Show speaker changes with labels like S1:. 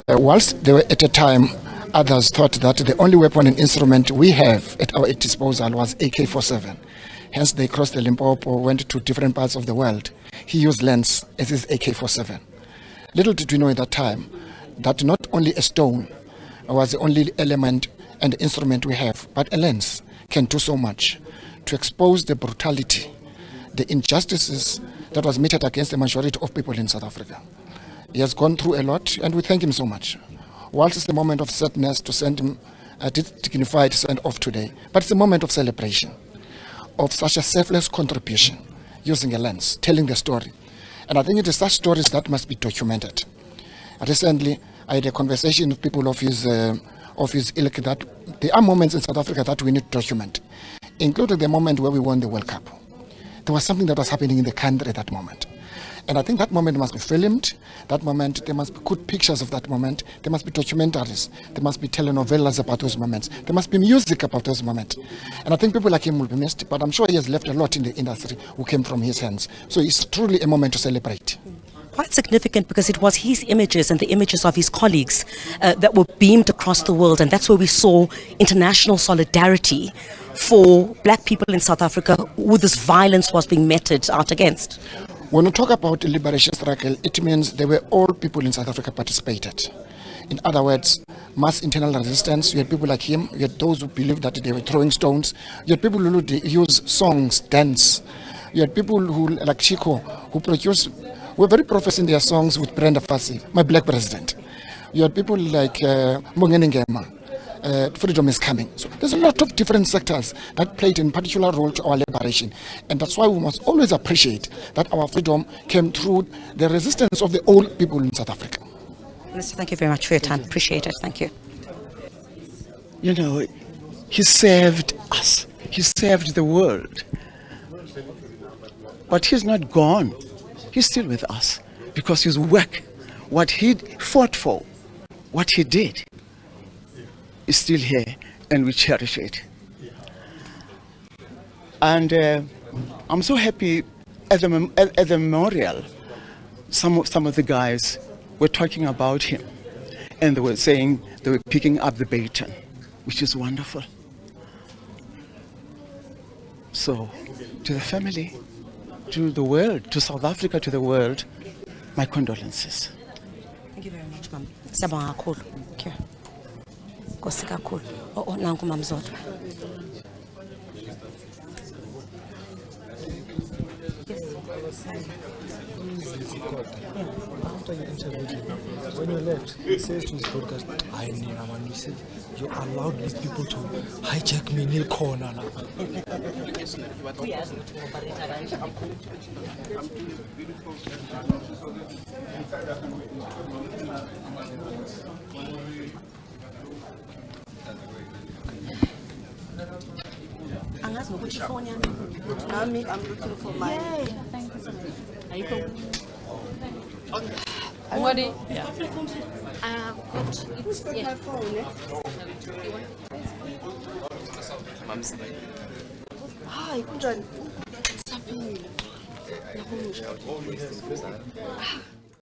S1: Whilst they were at a time, others thought that the only weapon and instrument we have at our disposal was AK-47. Hence, they crossed the Limpopo, went to different parts of the world. He used lens as his AK-47. Little did we know at that time that not only a stone was the only element and instrument we have, but a lens can do so much to expose the brutality, the injustices that was meted against the majority of people in South Africa. He has gone through a lot, and we thank him so much. Whilst it's a moment of sadness to send him a dignified send-off today, but it's a moment of celebration of such a selfless contribution, using a lens, telling the story. And I think it is such stories that must be documented. Recently, I had a conversation with people of his ilk that there are moments in South Africa that we need to document, including the moment where we won the World Cup. There was something that was happening in the country at that moment. And I think that moment must be filmed. That moment, there must be good pictures of that moment. There must be documentaries. There must be telenovelas about those moments. There must be music about those moments. And I think people like him will be missed, but I'm sure he has left a lot in the industry who came from his hands. So it's truly a moment to celebrate.
S2: Quite significant because it was his images and the images of his colleagues that were beamed across the world, and that's where we saw international solidarity for black people in South Africa who this violence was being meted out against.
S1: When we talk about the liberation struggle, it means there were all people in South Africa participated. In other words, mass internal resistance. You had people like him. You had those who believed that they were throwing stones. You had people who would use songs, dance. You had people who, like Chico, who were very professed in their songs with Brenda Fassie, my black president. You had people like Mongeningema. Freedom is coming. So there's a lot of different sectors that played a particular role to our liberation. And that's why we must always appreciate that our freedom came through the resistance of the old people in South Africa.
S2: Minister, thank you very much for your time. Appreciate it. Thank you.
S3: You know, he saved us. He saved the world. But he's not gone. He's still with us because his work, what he fought for, what he did, is still here, and we cherish it. And I'm so happy at the memorial, some of the guys were talking about him, and they were saying they were picking up the baton, which is wonderful. So, to the family, to the world, to South Africa, to the world, my condolences.
S2: Thank you very much, ma'am. Thank you. Nkosi kakhulu. Nanku Mama Zodwa.
S4: When you left, he says to his broadcast, he said, you allowed these people to hijack me in the corner.
S5: I'm looking for my. Thank you so much. Are you cool? What do you? Yeah. Who's got my phone? Hi, Kunjani. What's happening?